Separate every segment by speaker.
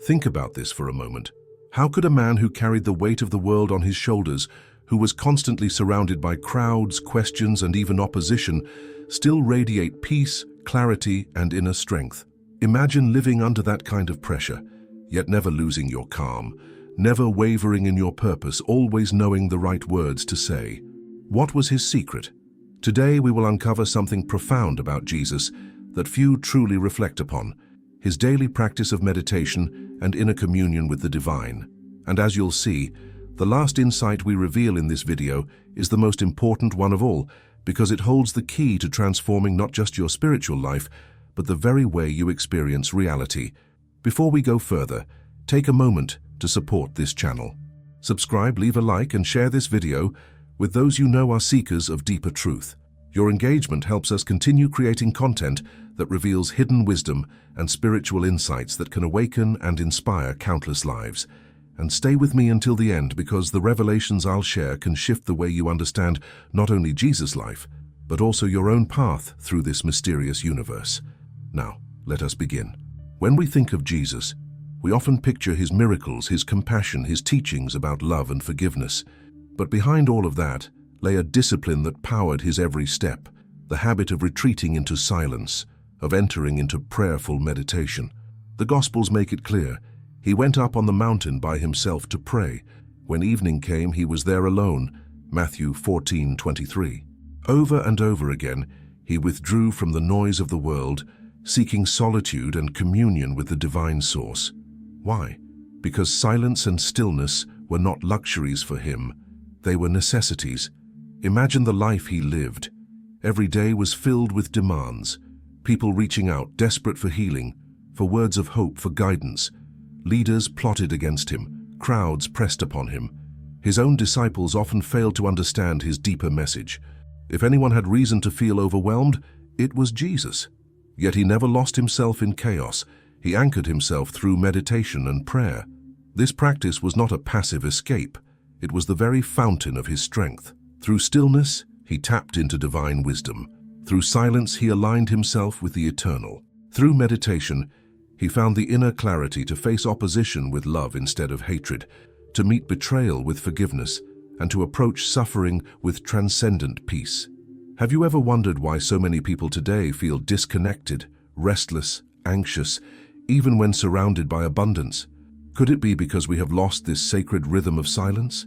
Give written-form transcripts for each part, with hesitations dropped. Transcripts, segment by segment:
Speaker 1: Think about this for a moment. How could a man who carried the weight of the world on his shoulders, who was constantly surrounded by crowds, questions, and even opposition, still radiate peace, clarity, and inner strength? Imagine living under that kind of pressure, yet never losing your calm, never wavering in your purpose, always knowing the right words to say. What was his secret? Today we will uncover something profound about Jesus that few truly reflect upon: his daily practice of meditation and inner communion with the divine. And as you'll see, the last insight we reveal in this video is the most important one of all, because it holds the key to transforming not just your spiritual life, but the very way you experience reality. Before we go further, take a moment to support this channel. Subscribe, leave a like, and share this video with those you know are seekers of deeper truth. Your engagement helps us continue creating content that reveals hidden wisdom and spiritual insights that can awaken and inspire countless lives. And stay with me until the end, because the revelations I'll share can shift the way you understand not only Jesus' life, but also your own path through this mysterious universe. Now, let us begin. When we think of Jesus, we often picture his miracles, his compassion, his teachings about love and forgiveness. But behind all of that lay a discipline that powered his every step, the habit of retreating into silence, of entering into prayerful meditation. The Gospels make it clear: he went up on the mountain by himself to pray. When evening came, he was there alone. Matthew 14:23. Over and over again, he withdrew from the noise of the world, seeking solitude and communion with the divine source. Why? Because silence and stillness were not luxuries for him. They were necessities. Imagine the life he lived. Every day was filled with demands. People reaching out, desperate for healing, for words of hope, for guidance. Leaders plotted against him. Crowds pressed upon him. His own disciples often failed to understand his deeper message. If anyone had reason to feel overwhelmed, it was Jesus. Yet he never lost himself in chaos. He anchored himself through meditation and prayer. This practice was not a passive escape. It was the very fountain of his strength. Through stillness, he tapped into divine wisdom. Through silence, he aligned himself with the eternal. Through meditation, he found the inner clarity to face opposition with love instead of hatred, to meet betrayal with forgiveness, and to approach suffering with transcendent peace. Have you ever wondered why so many people today feel disconnected, restless, anxious, even when surrounded by abundance? Could it be because we have lost this sacred rhythm of silence?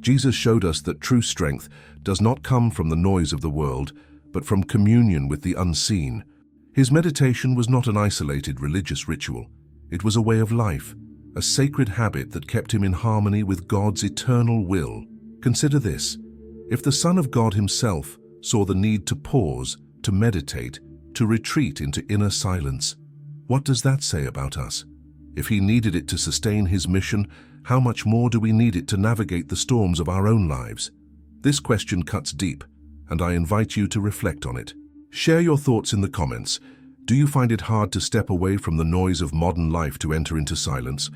Speaker 1: Jesus showed us that true strength does not come from the noise of the world, but from communion with the unseen. His meditation was not an isolated religious ritual. It was a way of life, a sacred habit that kept him in harmony with God's eternal will. Consider this: if the Son of God himself saw the need to pause, to meditate, to retreat into inner silence, what does that say about us? If he needed it to sustain his mission, how much more do we need it to navigate the storms of our own lives? This question cuts deep, and I invite you to reflect on it. Share your thoughts in the comments. Do you find it hard to step away from the noise of modern life to enter into silence?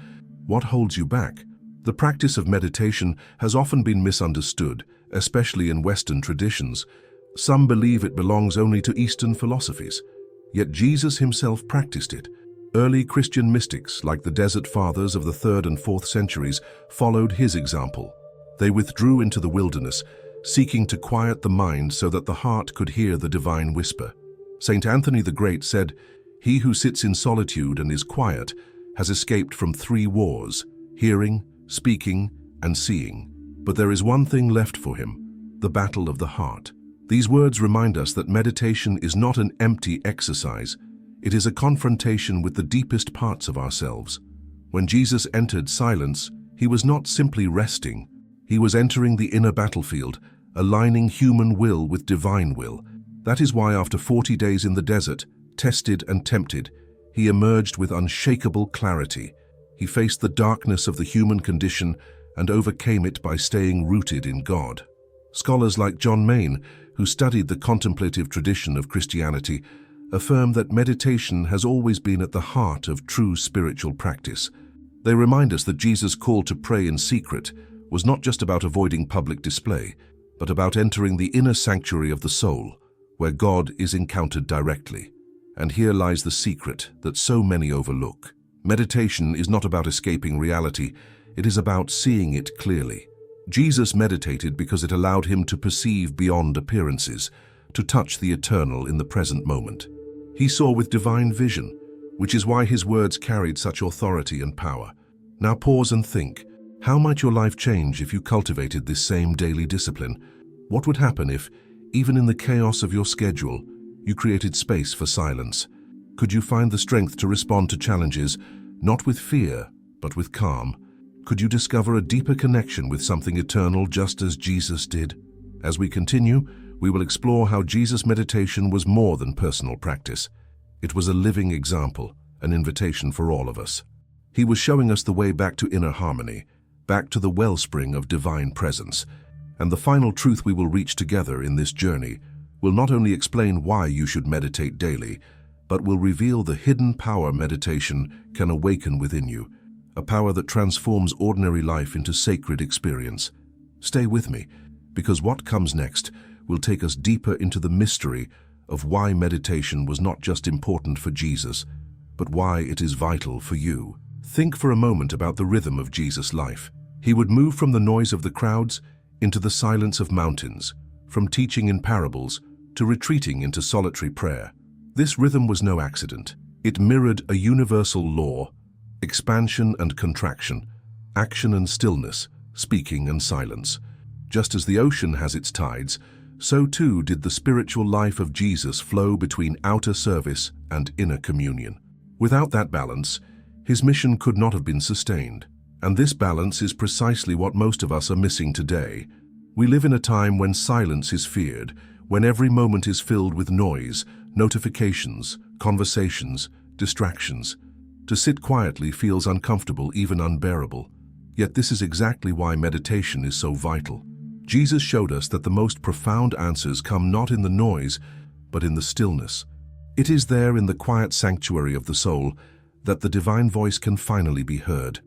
Speaker 1: What holds you back? The practice of meditation has often been misunderstood, especially in Western traditions. Some believe it belongs only to Eastern philosophies. Yet Jesus himself practiced it. Early Christian mystics, like the Desert Fathers of the 3rd and 4th centuries, followed his example. They withdrew into the wilderness, seeking to quiet the mind so that the heart could hear the divine whisper. Saint Anthony the Great said, "He who sits in solitude and is quiet has escaped from 3 wars, hearing, speaking, and seeing. But there is one thing left for him, the battle of the heart." These words remind us that meditation is not an empty exercise. It is a confrontation with the deepest parts of ourselves. When Jesus entered silence, he was not simply resting. He was entering the inner battlefield, aligning human will with divine will. That is why after 40 days in the desert, tested and tempted, he emerged with unshakable clarity. He faced the darkness of the human condition and overcame it by staying rooted in God. Scholars like John Main, who studied the contemplative tradition of Christianity, affirm that meditation has always been at the heart of true spiritual practice. They remind us that Jesus' call to pray in secret was not just about avoiding public display, but about entering the inner sanctuary of the soul, where God is encountered directly. And here lies the secret that so many overlook. Meditation is not about escaping reality, it is about seeing it clearly. Jesus meditated because it allowed him to perceive beyond appearances, to touch the eternal in the present moment. He saw with divine vision, which is why his words carried such authority and power. Now pause and think, how might your life change if you cultivated this same daily discipline? What would happen if, even in the chaos of your schedule, you created space for silence? Could you find the strength to respond to challenges, not with fear, but with calm? Could you discover a deeper connection with something eternal just as Jesus did? As we continue, we will explore how Jesus' meditation was more than personal practice. It was a living example, an invitation for all of us. He was showing us the way back to inner harmony, back to the wellspring of divine presence. And the final truth we will reach together in this journey will not only explain why you should meditate daily, but will reveal the hidden power meditation can awaken within you, a power that transforms ordinary life into sacred experience. Stay with me, because what comes next will take us deeper into the mystery of why meditation was not just important for Jesus, but why it is vital for you. Think for a moment about the rhythm of Jesus' life. He would move from the noise of the crowds into the silence of mountains, from teaching in parables to retreating into solitary prayer. This rhythm was no accident. It mirrored a universal law: expansion and contraction, action and stillness, speaking and silence. Just as the ocean has its tides, so too did the spiritual life of Jesus flow between outer service and inner communion. Without that balance, his mission could not have been sustained. And this balance is precisely what most of us are missing today. We live in a time when silence is feared, when every moment is filled with noise, notifications, conversations, distractions. To sit quietly feels uncomfortable, even unbearable. Yet this is exactly why meditation is so vital. Jesus showed us that the most profound answers come not in the noise, but in the stillness. It is there in the quiet sanctuary of the soul that the divine voice can finally be heard.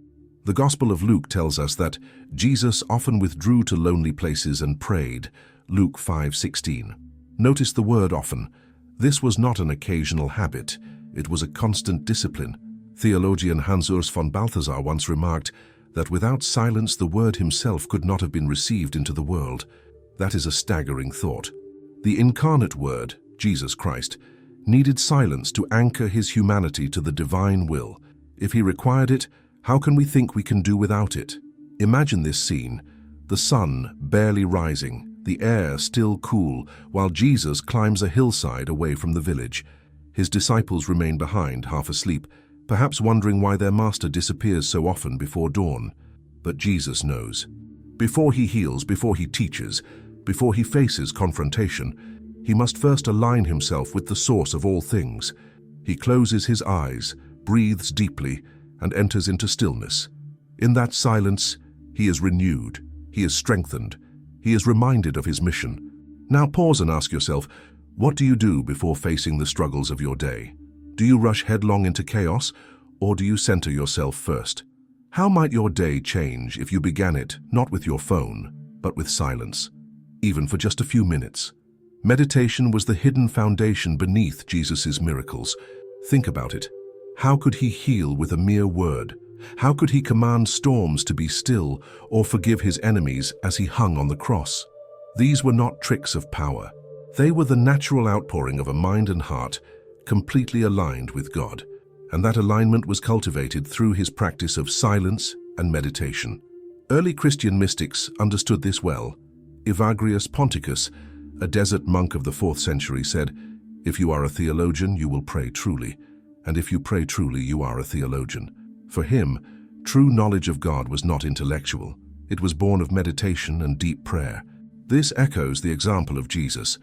Speaker 1: The Gospel of Luke tells us that Jesus often withdrew to lonely places and prayed, Luke 5:16. Notice the word often. This was not an occasional habit, it was a constant discipline. Theologian Hans-Urs von Balthasar once remarked that without silence the Word himself could not have been received into the world. That is a staggering thought. The incarnate Word, Jesus Christ, needed silence to anchor his humanity to the divine will. If he required it, how can we think we can do without it? Imagine this scene: the sun barely rising, the air still cool, while Jesus climbs a hillside away from the village. His disciples remain behind, half asleep, perhaps wondering why their master disappears so often before dawn. But Jesus knows. Before he heals, before he teaches, before he faces confrontation, he must first align himself with the source of all things. He closes his eyes, breathes deeply, and enters into stillness. In that silence, he is renewed, he is strengthened, he is reminded of his mission. Now pause and ask yourself, what do you do before facing the struggles of your day? Do you rush headlong into chaos, or do you center yourself first? How might your day change if you began it not with your phone, but with silence, even for just a few minutes? Meditation was the hidden foundation beneath Jesus' miracles. Think about it. How could he heal with a mere word? How could he command storms to be still or forgive his enemies as he hung on the cross? These were not tricks of power. They were the natural outpouring of a mind and heart completely aligned with God. And that alignment was cultivated through his practice of silence and meditation. Early Christian mystics understood this well. Evagrius Ponticus, a desert monk of the 4th century, said, "If you are a theologian, you will pray truly. And if you pray truly, you are a theologian." For him, true knowledge of God was not intellectual. It was born of meditation and deep prayer. This echoes the example of Jesus,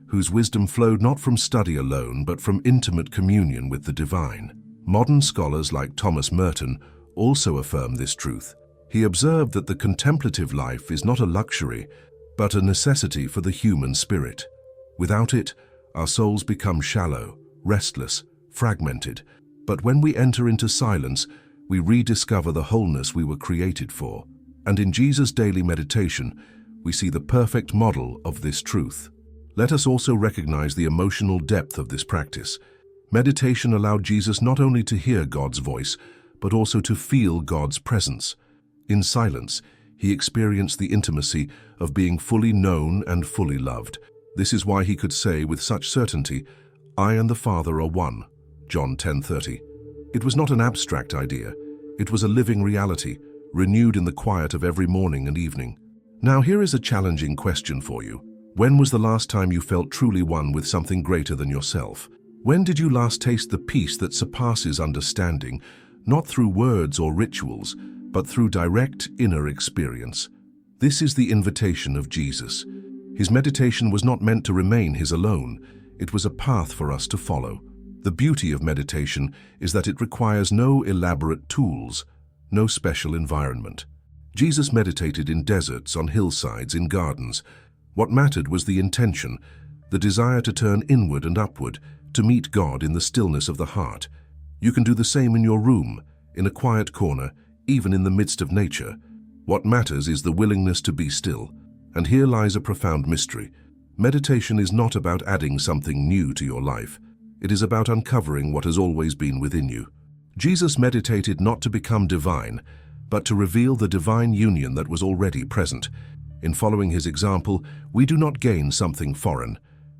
Speaker 1: whose wisdom flowed not from study alone, but from intimate communion with the divine. Modern scholars like Thomas Merton also affirm this truth. He observed that the contemplative life is not a luxury, but a necessity for the human spirit. Without it, our souls become shallow, restless, fragmented. But when we enter into silence, we rediscover the wholeness we were created for. And in Jesus' daily meditation, we see the perfect model of this truth. Let us also recognize the emotional depth of this practice. Meditation allowed Jesus not only to hear God's voice, but also to feel God's presence. In silence, he experienced the intimacy of being fully known and fully loved. This is why he could say with such certainty, "I and the Father are one," John 10:30. It was not an abstract idea. It was a living reality, renewed in the quiet of every morning and evening. Now here is a challenging question for you. When was the last time you felt truly one with something greater than yourself? When did you last taste the peace that surpasses understanding, not through words or rituals, but through direct inner experience? This is the invitation of Jesus. His meditation was not meant to remain his alone. It was a path for us to follow. The beauty of meditation is that it requires no elaborate tools, no special environment. Jesus meditated in deserts, on hillsides, in gardens. What mattered was the intention, the desire to turn inward and upward, to meet God in the stillness of the heart. You can do the same in your room, in a quiet corner, even in the midst of nature. What matters is the willingness to be still. And here lies a profound mystery. Meditation is not about adding something new to your life. It is about uncovering what has always been within you. Jesus meditated not to become divine, but to reveal the divine union that was already present. In following his example, we do not gain something foreign.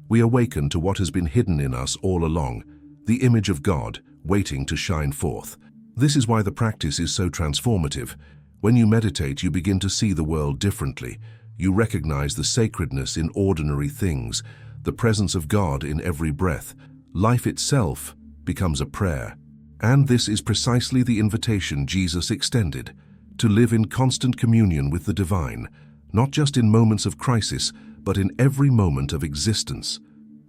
Speaker 1: We awaken to what has been hidden in us all along, the image of God waiting to shine forth. This is why the practice is so transformative. When you meditate, you begin to see the world differently. You recognize the sacredness in ordinary things, the presence of God in every breath. Life itself becomes a prayer. And this is precisely the invitation Jesus extended, to live in constant communion with the divine, not just in moments of crisis, but in every moment of existence.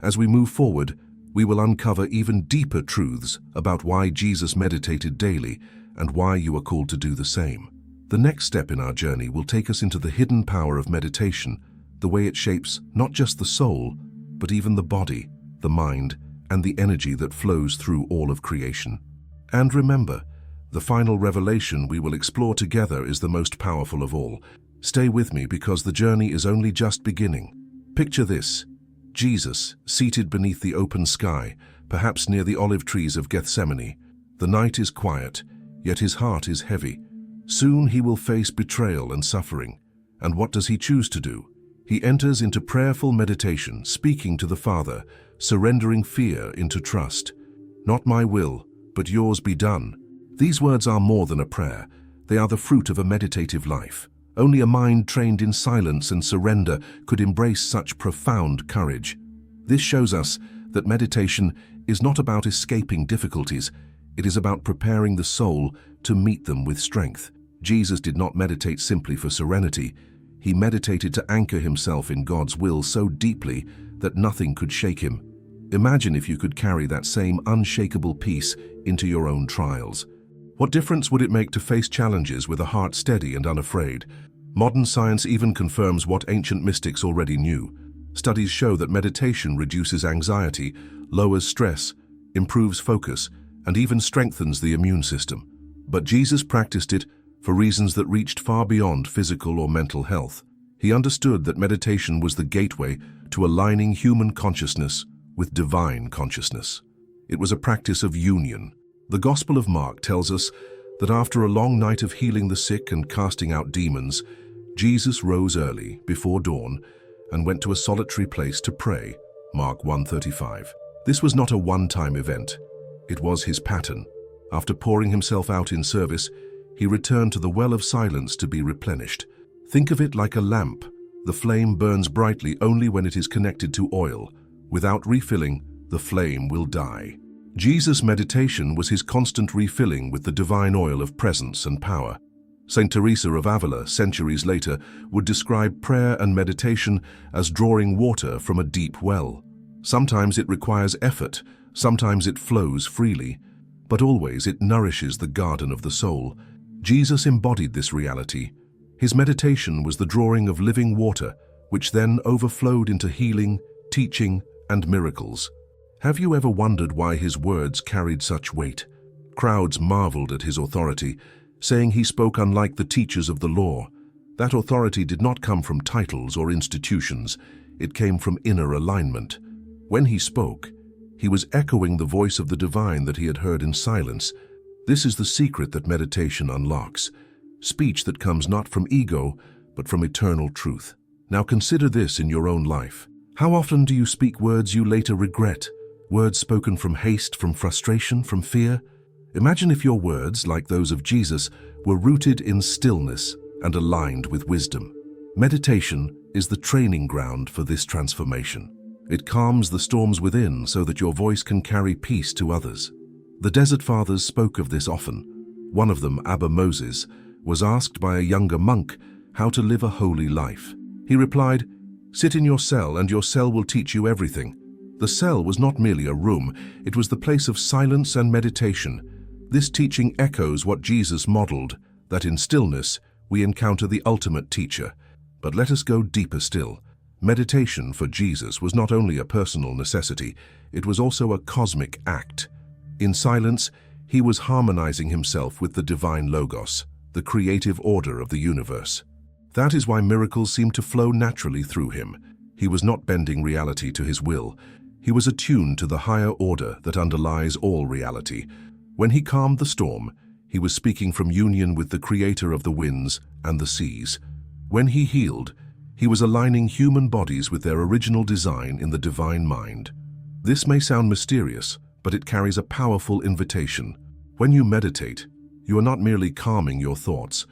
Speaker 1: As we move forward, we will uncover even deeper truths about why Jesus meditated daily and why you are called to do the same. The next step in our journey will take us into the hidden power of meditation, the way it shapes not just the soul, but even the body, the mind, and the energy that flows through all of creation. And remember, the final revelation we will explore together is the most powerful of all. Stay with me because the journey is only just beginning. Picture this: Jesus, seated beneath the open sky, perhaps near the olive trees of Gethsemane. The night is quiet, yet his heart is heavy. Soon he will face betrayal and suffering. And what does he choose to do? He enters into prayerful meditation, speaking to the Father, surrendering fear into trust. "Not my will, but yours be done." These words are more than a prayer. They are the fruit of a meditative life. Only a mind trained in silence and surrender could embrace such profound courage. This shows us that meditation is not about escaping difficulties. It is about preparing the soul to meet them with strength. Jesus did not meditate simply for serenity. He meditated to anchor himself in God's will so deeply that nothing could shake him. Imagine if you could carry that same unshakable peace into your own trials. What difference would it make to face challenges with a heart steady and unafraid? Modern science even confirms what ancient mystics already knew. Studies show that meditation reduces anxiety, lowers stress, improves focus, and even strengthens the immune system. But Jesus practiced it for reasons that reached far beyond physical or mental health. He understood that meditation was the gateway to aligning human consciousness with divine consciousness. It was a practice of union. The Gospel of Mark tells us that after a long night of healing the sick and casting out demons, Jesus rose early, before dawn, and went to a solitary place to pray, Mark 1:35. This was not a one-time event. It was his pattern. After pouring himself out in service, he returned to the well of silence to be replenished. Think of it like a lamp. The flame burns brightly only when it is connected to oil. Without refilling, the flame will die. Jesus' meditation was his constant refilling with the divine oil of presence and power. Saint Teresa of Avila, centuries later, would describe prayer and meditation as drawing water from a deep well. Sometimes it requires effort, sometimes it flows freely, but always it nourishes the garden of the soul. Jesus embodied this reality. His meditation was the drawing of living water, which then overflowed into healing, teaching, and miracles. Have you ever wondered why his words carried such weight? Crowds marveled at his authority, saying he spoke unlike the teachers of the law. That authority did not come from titles or institutions. It came from inner alignment. When he spoke, he was echoing the voice of the divine that he had heard in silence. This is the secret that meditation unlocks. Speech that comes not from ego, but from eternal truth. Now consider this in your own life. How often do you speak words you later regret? Words spoken from haste, from frustration, from fear? Imagine if your words, like those of Jesus, were rooted in stillness and aligned with wisdom. Meditation is the training ground for this transformation. It calms the storms within so that your voice can carry peace to others. The Desert Fathers spoke of this often. One of them, Abba Moses, was asked by a younger monk how to live a holy life. He replied, "Sit in your cell and your cell will teach you everything." The cell was not merely a room, it was the place of silence and meditation. This teaching echoes what Jesus modeled, that in stillness we encounter the ultimate teacher. But let us go deeper still. Meditation for Jesus was not only a personal necessity, it was also a cosmic act. In silence, he was harmonizing himself with the divine Logos, the creative order of the universe. That is why miracles seemed to flow naturally through him. He was not bending reality to his will. He was attuned to the higher order that underlies all reality. When he calmed the storm, he was speaking from union with the creator of the winds and the seas. When he healed, he was aligning human bodies with their original design in the divine mind. This may sound mysterious, but it carries a powerful invitation. When you meditate, you are not merely calming your thoughts.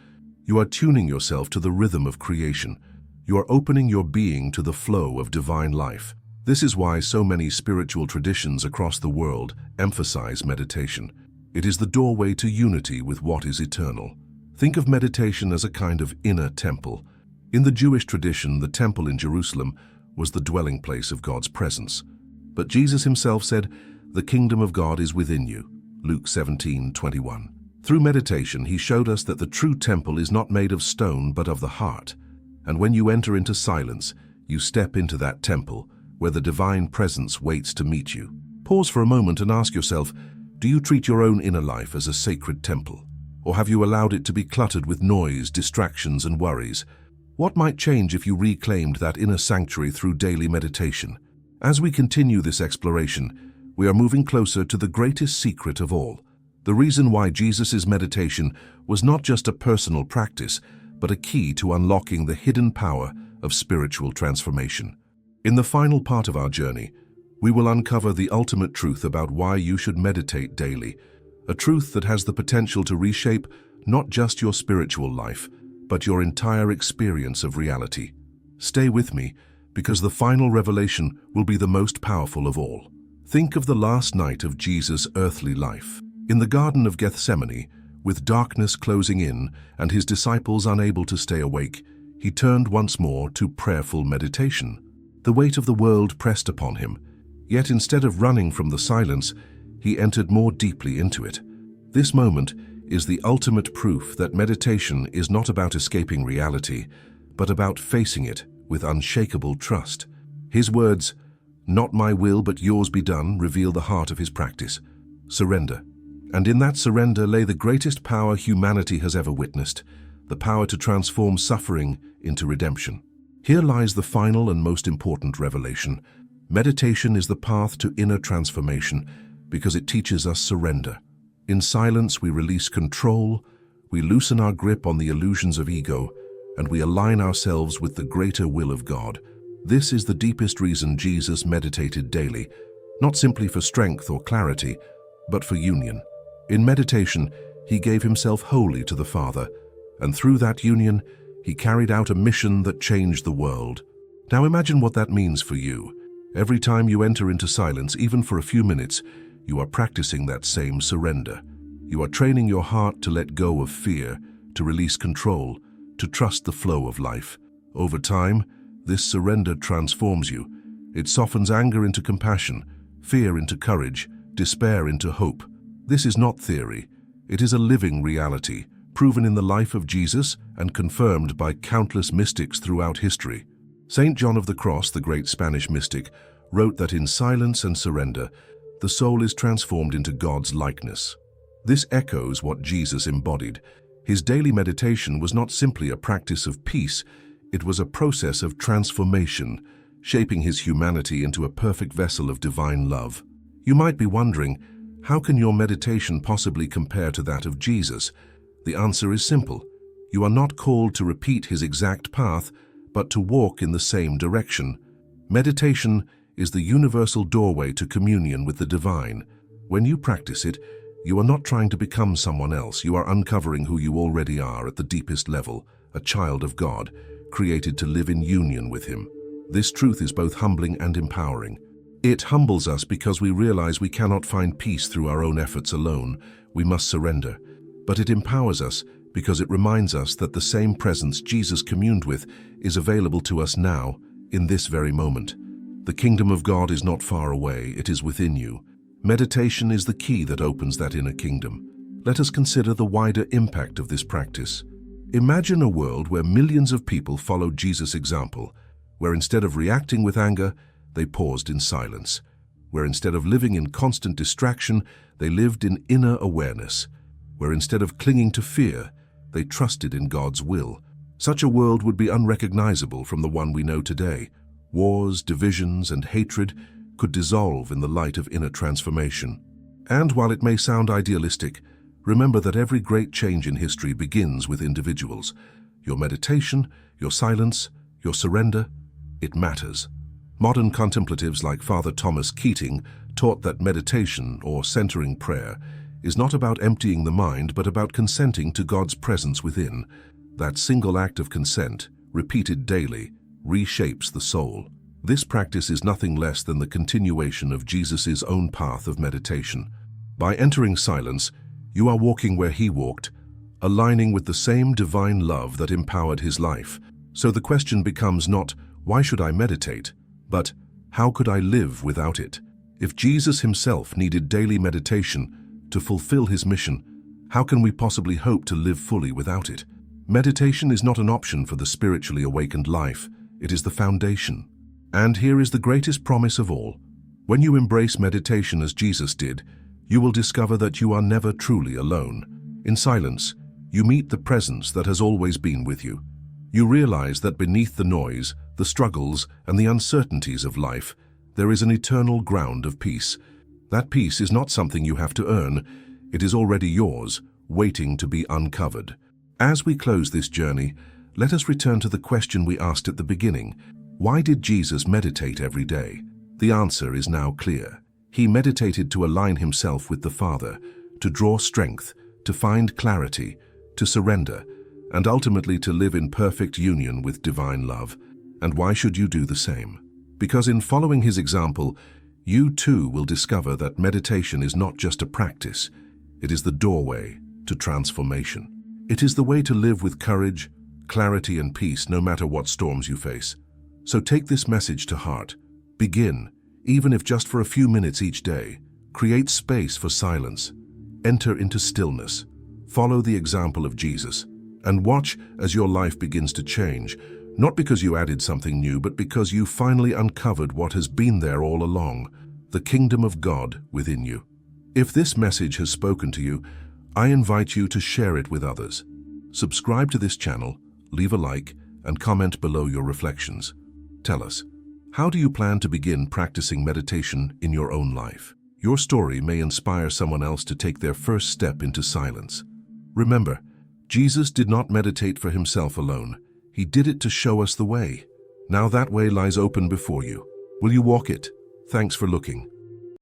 Speaker 1: You are tuning yourself to the rhythm of creation. You are opening your being to the flow of divine life. This is why so many spiritual traditions across the world emphasize meditation. It is the doorway to unity with what is eternal. Think of meditation as a kind of inner temple. In the Jewish tradition, the temple in Jerusalem was the dwelling place of God's presence. But Jesus himself said, "The kingdom of God is within you." Luke 17:21. Through meditation, he showed us that the true temple is not made of stone, but of the heart. And when you enter into silence, you step into that temple, where the divine presence waits to meet you. Pause for a moment and ask yourself, do you treat your own inner life as a sacred temple? Or have you allowed it to be cluttered with noise, distractions, and worries? What might change if you reclaimed that inner sanctuary through daily meditation? As we continue this exploration, we are moving closer to the greatest secret of all. The reason why Jesus' meditation was not just a personal practice, but a key to unlocking the hidden power of spiritual transformation. In the final part of our journey, we will uncover the ultimate truth about why you should meditate daily, a truth that has the potential to reshape not just your spiritual life, but your entire experience of reality. Stay with me, because the final revelation will be the most powerful of all. Think of the last night of Jesus' earthly life. In the Garden of Gethsemane, with darkness closing in and his disciples unable to stay awake, he turned once more to prayerful meditation. The weight of the world pressed upon him, yet instead of running from the silence, he entered more deeply into it. This moment is the ultimate proof that meditation is not about escaping reality, but about facing it with unshakable trust. His words, "Not my will but yours be done," reveal the heart of his practice: surrender. And in that surrender lay the greatest power humanity has ever witnessed, the power to transform suffering into redemption. Here lies the final and most important revelation. Meditation is the path to inner transformation because it teaches us surrender. In silence, we release control, we loosen our grip on the illusions of ego, and we align ourselves with the greater will of God. This is the deepest reason Jesus meditated daily, not simply for strength or clarity, but for union. In meditation, he gave himself wholly to the Father, and through that union, he carried out a mission that changed the world. Now imagine what that means for you. Every time you enter into silence, even for a few minutes, you are practicing that same surrender. You are training your heart to let go of fear, to release control, to trust the flow of life. Over time, this surrender transforms you. It softens anger into compassion, fear into courage, despair into hope. This is not theory. It is a living reality, proven in the life of Jesus and confirmed by countless mystics throughout history. Saint John of the Cross, the great Spanish mystic, wrote that in silence and surrender, the soul is transformed into God's likeness. This echoes what Jesus embodied. His daily meditation was not simply a practice of peace, it was a process of transformation, shaping his humanity into a perfect vessel of divine love. You might be wondering, How can your meditation possibly compare to that of Jesus? The answer is simple. You are not called to repeat his exact path, but to walk in the same direction. Meditation is the universal doorway to communion with the divine. When you practice it, you are not trying to become someone else. You are uncovering who you already are at the deepest level, a child of God, created to live in union with him. This truth is both humbling and empowering. It humbles us because we realize we cannot find peace through our own efforts alone. We must surrender. But it empowers us because it reminds us that the same presence Jesus communed with is available to us now, in this very moment. The kingdom of God is not far away, it is within you. Meditation is the key that opens that inner kingdom. Let us consider the wider impact of this practice. Imagine a world where millions of people followed Jesus' example, where instead of reacting with anger, they paused in silence, where instead of living in constant distraction, they lived in inner awareness, where instead of clinging to fear, they trusted in God's will. Such a world would be unrecognizable from the one we know today. Wars, divisions, and hatred could dissolve in the light of inner transformation. And while it may sound idealistic, remember that every great change in history begins with individuals. Your meditation, your silence, your surrender, it matters. Modern contemplatives like Father Thomas Keating taught that meditation, or centering prayer, is not about emptying the mind but about consenting to God's presence within. That single act of consent, repeated daily, reshapes the soul. This practice is nothing less than the continuation of Jesus' own path of meditation. By entering silence, you are walking where he walked, aligning with the same divine love that empowered his life. So the question becomes not, why should I meditate? But how could I live without it? If Jesus himself needed daily meditation to fulfill his mission, how can we possibly hope to live fully without it? Meditation is not an option for the spiritually awakened life, it is the foundation. And here is the greatest promise of all. When you embrace meditation as Jesus did, you will discover that you are never truly alone. In silence, you meet the presence that has always been with you. You realize that beneath the noise, the struggles, and the uncertainties of life, there is an eternal ground of peace. That peace is not something you have to earn, it is already yours, waiting to be uncovered. As we close this journey, let us return to the question we asked at the beginning. Why did Jesus meditate every day? The answer is now clear. He meditated to align himself with the Father, to draw strength, to find clarity, to surrender, and ultimately to live in perfect union with divine love. And why should you do the same? Because in following his example, you too will discover that meditation is not just a practice, it is the doorway to transformation. It is the way to live with courage, clarity, and peace no matter what storms you face. So take this message to heart. Begin, even if just for a few minutes each day. Create space for silence. Enter into stillness. Follow the example of Jesus. And watch as your life begins to change, not because you added something new, but because you finally uncovered what has been there all along, the kingdom of God within you. If this message has spoken to you, I invite you to share it with others. Subscribe to this channel, leave a like, and comment below your reflections. Tell us, how do you plan to begin practicing meditation in your own life? Your story may inspire someone else to take their first step into silence. Remember, Jesus did not meditate for himself alone. He did it to show us the way. Now that way lies open before you. Will you walk it? Thanks for looking.